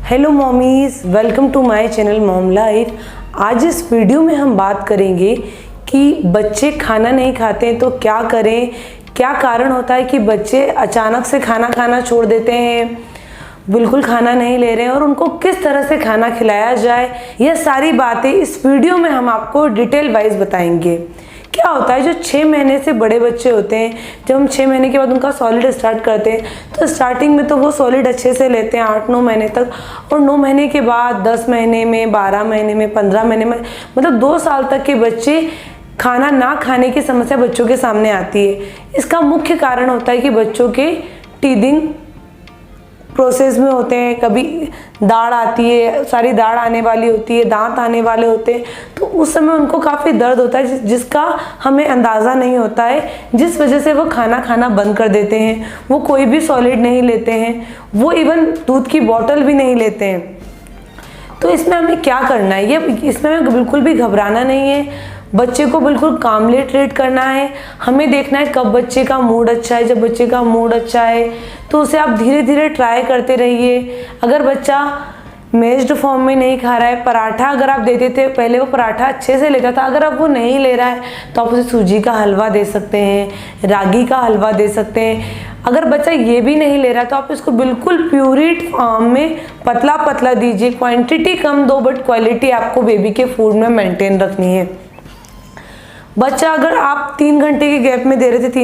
Hello mommies, welcome to my channel mom life. आज इस video में हम बात करेंगे कि बच्चे खाना नहीं खाते हैं तो क्या करें, क्या कारण होता है कि बच्चे अचानक से खाना खाना छोड़ देते हैं, बिल्कुल खाना नहीं ले रहे हैं और उनको किस तरह से खाना खिलाया जाए। यह सारी बातें इस वीडियो में हम आपको डिटेल वाइज बताएंगे। क्या होता है, जो 6 महीने से बड़े बच्चे होते हैं, जब हम 6 महीने के बाद उनका सॉलिड स्टार्ट करते हैं तो स्टार्टिंग में तो वो सॉलिड अच्छे से लेते हैं 8-9 महीने तक, और 9 महीने के बाद 10 महीने में, 12 महीने में, 15 महीने में, मतलब 2 साल तक के बच्चे खाना ना खाने की समस्या बच्चों के सामने आती है। इसका मुख्य कारण होता है कि बच्चों के टीथिंग प्रोसेस में होते हैं, कभी दाढ़ आती है, सारी दाढ़ आने वाली होती है, दांत आने वाले होते हैं, तो उस समय उनको काफ़ी दर्द होता है जिसका हमें अंदाज़ा नहीं होता है, जिस वजह से वो खाना खाना बंद कर देते हैं। वो कोई भी सॉलिड नहीं लेते हैं, वो इवन दूध की बॉटल भी नहीं लेते हैं। तो इसमें हमें क्या करना है, ये इसमें हमें बिल्कुल भी घबराना नहीं है। बच्चे को बिल्कुल कामली ट्रीट करना है। हमें देखना है कब बच्चे का मूड अच्छा है। जब बच्चे का मूड अच्छा है तो उसे आप धीरे धीरे ट्राई करते रहिए। अगर बच्चा मेज्ड फॉर्म में नहीं खा रहा है, पराठा अगर आप देते थे, पहले वो पराठा अच्छे से लेता था, अगर अब वो नहीं ले रहा है तो आप उसे सूजी का हलवा दे सकते हैं, रागी का हलवा दे सकते हैं। अगर बच्चा ये भी नहीं ले रहा है तो आप इसको बिल्कुल प्यूरिट फॉर्म में पतला पतला दीजिए। क्वांटिटी कम दो बट क्वालिटी आपको बेबी के फूड में मेंटेन रखनी है। बच्चा अगर आप 3 घंटे के गैप में दे रहे थे,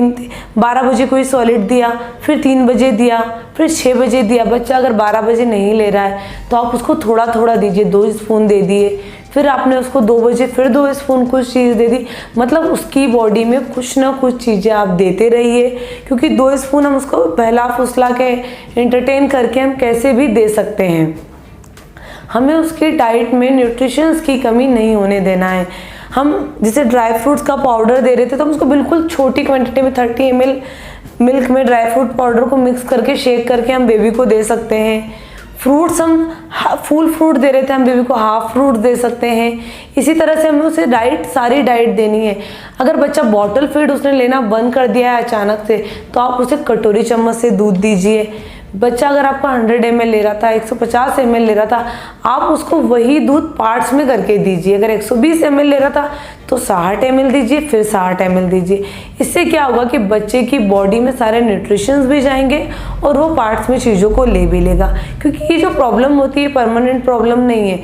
12 बजे कोई सॉलिड दिया, फिर 3 बजे दिया, फिर 6 बजे दिया, बच्चा अगर 12 बजे नहीं ले रहा है तो आप उसको थोड़ा थोड़ा दीजिए। 2 स्पून दे दिए, फिर आपने उसको 2 बजे फिर 2 स्पून कुछ चीज़ दे दी। मतलब उसकी बॉडी में कुछ ना कुछ चीज़ें आप देते रहिए, क्योंकि 2 स्पून हम उसको बहला फुसला के एंटरटेन करके हम कैसे भी दे सकते हैं। हमें उसकी डाइट में न्यूट्रिशंस की कमी नहीं होने देना है। हम जैसे ड्राई फ्रूट्स का पाउडर दे रहे थे तो हम उसको बिल्कुल छोटी क्वांटिटी में 30 ml मिल्क में ड्राई फ्रूट पाउडर को मिक्स करके शेक करके हम बेबी को दे सकते हैं। फ्रूट्स हम फुल फ्रूट दे रहे थे, हम बेबी को हाफ फ्रूट दे सकते हैं। इसी तरह से हमें उसे सारी डाइट देनी है। अगर बच्चा बॉटल फीड उसने लेना बंद कर दिया है अचानक से तो आप उसे कटोरी चम्मच से दूध दीजिए। बच्चा अगर आपका 100 ml ले रहा था, 150 ml ले रहा था, आप उसको वही दूध पार्ट्स में करके दीजिए। अगर 120 ml ले रहा था तो 60 ml दीजिए, फिर 60 ml दीजिए। इससे क्या होगा कि बच्चे की बॉडी में सारे न्यूट्रिशंस भी जाएंगे और वो पार्ट्स में चीज़ों को ले भी लेगा। क्योंकि ये जो प्रॉब्लम होती है परमानेंट प्रॉब्लम नहीं है,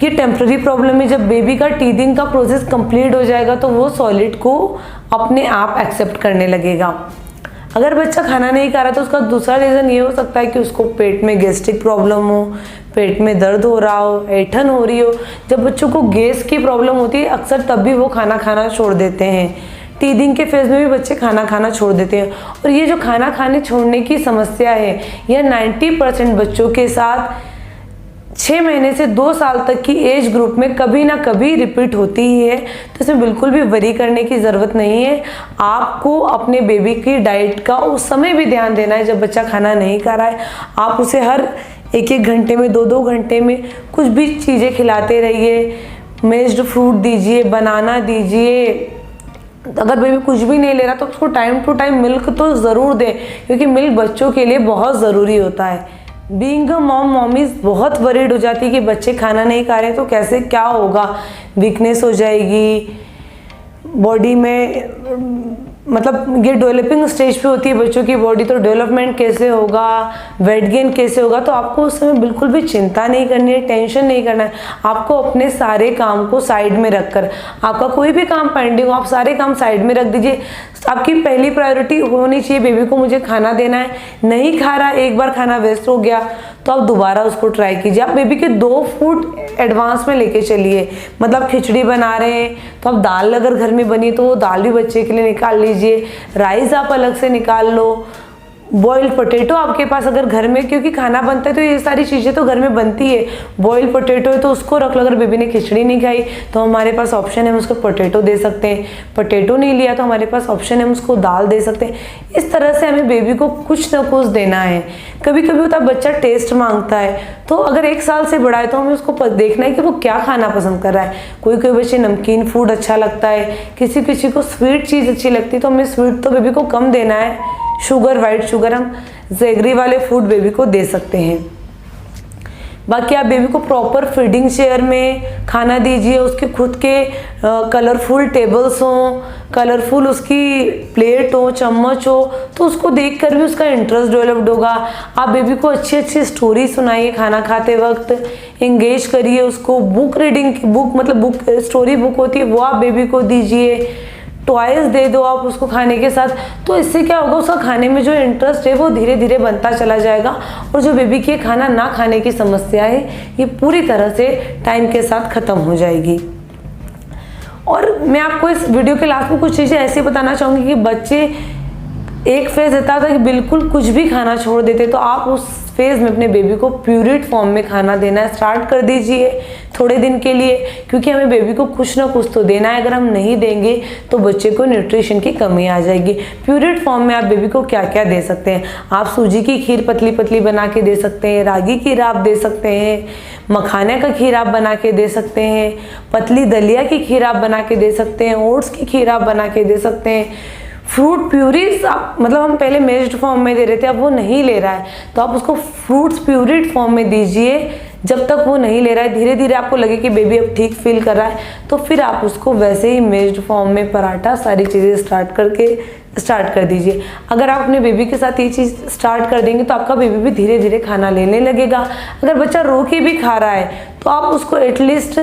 ये टेम्प्रेरी प्रॉब्लम है। जब बेबी का टीथिंग का प्रोसेस कंप्लीट हो जाएगा तो वो सॉलिड को अपने आप एक्सेप्ट करने लगेगा। अगर बच्चा खाना नहीं खा रहा तो उसका दूसरा रीज़न ये हो सकता है कि उसको पेट में गैस्ट्रिक प्रॉब्लम हो, पेट में दर्द हो रहा हो, ऐंठन हो रही हो। जब बच्चों को गैस की प्रॉब्लम होती है अक्सर तब भी वो खाना खाना छोड़ देते हैं। टीथिंग के फेज में भी बच्चे खाना खाना छोड़ देते हैं। और ये जो खाना खाने छोड़ने की समस्या है यह 90% बच्चों के साथ 6 महीने से 2 साल तक की एज ग्रुप में कभी ना कभी रिपीट होती ही है। तो इसमें बिल्कुल भी वरी करने की ज़रूरत नहीं है। आपको अपने बेबी की डाइट का उस समय भी ध्यान देना है जब बच्चा खाना नहीं खा रहा है। आप उसे हर 1-1 घंटे में, 2-2 घंटे में कुछ भी चीज़ें खिलाते रहिए। मेज्ड फ्रूट दीजिए, बनाना दीजिए। अगर बेबी कुछ भी नहीं ले रहा तो उसको टाइम टू टाइम मिल्क तो ज़रूर दें, क्योंकि मिल्क बच्चों के लिए बहुत ज़रूरी होता है। बीइंग अ मॉमीज़ बहुत वरीड हो जाती है कि बच्चे खाना नहीं खा रहे तो कैसे क्या होगा, वीकनेस हो जाएगी बॉडी में। मतलब ये डेवलपिंग स्टेज पे होती है बच्चों की बॉडी, तो डेवलपमेंट कैसे होगा, वेट गेन कैसे होगा। तो आपको उस समय बिल्कुल भी चिंता नहीं करनी है, टेंशन नहीं करना है। आपको अपने सारे काम को साइड में रखकर, आपका कोई भी काम पेंडिंग हो आप सारे काम साइड में रख दीजिए। आपकी पहली प्रायोरिटी होनी चाहिए बेबी को मुझे खाना देना है। नहीं खा रहा, एक बार खाना वेस्ट हो गया तो आप दोबारा उसको ट्राई कीजिए। आप बेबी के 2 फूड एडवांस में लेके चलिए। मतलब खिचड़ी बना रहे हैं तो आप दाल अगर घर में बनी तो वो दाल भी बच्चे के लिए निकाल लीजिए। राइस आप अलग से निकाल लो। बॉइल्ड पोटैटो आपके पास अगर घर में, क्योंकि खाना बनता है तो ये सारी चीज़ें तो घर में बनती है। बॉइल्ड पोटैटो है तो उसको रख लो। अगर बेबी ने खिचड़ी नहीं खाई तो हमारे पास ऑप्शन है, हम उसको पोटैटो दे सकते हैं। पोटैटो नहीं लिया तो हमारे पास ऑप्शन है, हम उसको दाल दे सकते हैं। इस तरह से हमें बेबी को कुछ ना कुछ देना है। कभी कभी होता है बच्चा टेस्ट मांगता है, तो अगर 1 साल से बड़ा है तो हमें उसको देखना है कि वो क्या खाना पसंद कर रहा है। कोई कोई बच्चे नमकीन फूड अच्छा लगता है, किसी किसी को स्वीट चीज़ अच्छी लगती है, तो हमें स्वीट तो बेबी को कम देना है। शुगर, वाइट शुगर हम जैगरी वाले फूड बेबी को दे सकते हैं। बाकी आप बेबी को प्रॉपर फीडिंग चेयर में खाना दीजिए, उसके खुद के कलरफुल टेबल्स हों, कलरफुल उसकी प्लेट हो, चम्मच हो, तो उसको देखकर भी उसका इंटरेस्ट डेवलप्ड होगा। आप बेबी को अच्छी अच्छी स्टोरी सुनाइए खाना खाते वक्त, एंगेज करिए उसको। बुक रीडिंग, बुक मतलब बुक स्टोरी बुक होती है वो आप बेबी को दीजिए। टॉयज दे दो आप उसको खाने के साथ, तो इससे क्या होगा, उसका खाने में जो इंटरेस्ट है वो धीरे धीरे बनता चला जाएगा और जो बेबी की खाना ना खाने की समस्या है ये पूरी तरह से टाइम के साथ ख़त्म हो जाएगी। और मैं आपको इस वीडियो के लास्ट में कुछ चीज़ें ऐसे बताना चाहूँगी कि बच्चे एक फेज़ रहता था कि बिल्कुल कुछ भी खाना छोड़ देते, तो आप उस फेज़ में अपने बेबी को प्यूरिड फॉर्म में खाना देना स्टार्ट कर दीजिए थोड़े दिन के लिए, क्योंकि हमें बेबी को कुछ ना कुछ तो देना है। अगर हम नहीं देंगे तो बच्चे को न्यूट्रिशन की कमी आ जाएगी। प्यूरिड फॉर्म में आप बेबी को क्या क्या दे सकते हैं, आप सूजी की खीर पतली पतली बना के दे सकते हैं, रागी की खीर आप दे सकते हैं, मखाने का खीर आप बना के दे सकते हैं, पतली दलिया की खीर आप बना के दे सकते हैं, ओट्स की खीर आप बना के दे सकते हैं। फ्रूट प्यूरीज आप मतलब हम पहले मेज्ड फॉर्म में दे रहे थे, अब वो नहीं ले रहा है तो आप उसको फ्रूट्स प्यूरिड फॉर्म में दीजिए। जब तक वो नहीं ले रहा है, धीरे धीरे आपको लगे कि बेबी अब ठीक फील कर रहा है, तो फिर आप उसको वैसे ही मेज्ड फॉर्म में पराठा सारी चीज़ें स्टार्ट कर दीजिए। अगर आप अपने बेबी के साथ ये चीज़ स्टार्ट कर देंगे तो आपका बेबी भी धीरे धीरे खाना लेने लगेगा। अगर बच्चा रो के भी खा रहा है तो आप उसको एटलीस्ट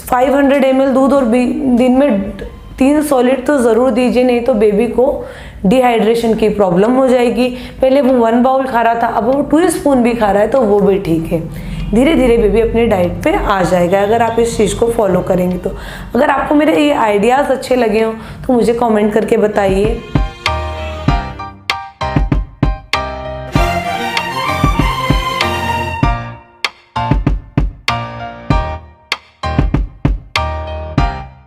500 ml दूध और दिन में 3 सॉलिड तो ज़रूर दीजिए, नहीं तो बेबी को डिहाइड्रेशन की प्रॉब्लम हो जाएगी। पहले वो 1 बाउल खा रहा था, अब वो 2 स्पून भी खा रहा है तो वो भी ठीक है। धीरे धीरे बेबी अपनी डाइट पे आ जाएगा अगर आप इस चीज़ को फॉलो करेंगे तो। अगर आपको मेरे ये आइडियाज़ अच्छे लगे हों तो मुझे कमेंट करके बताइए।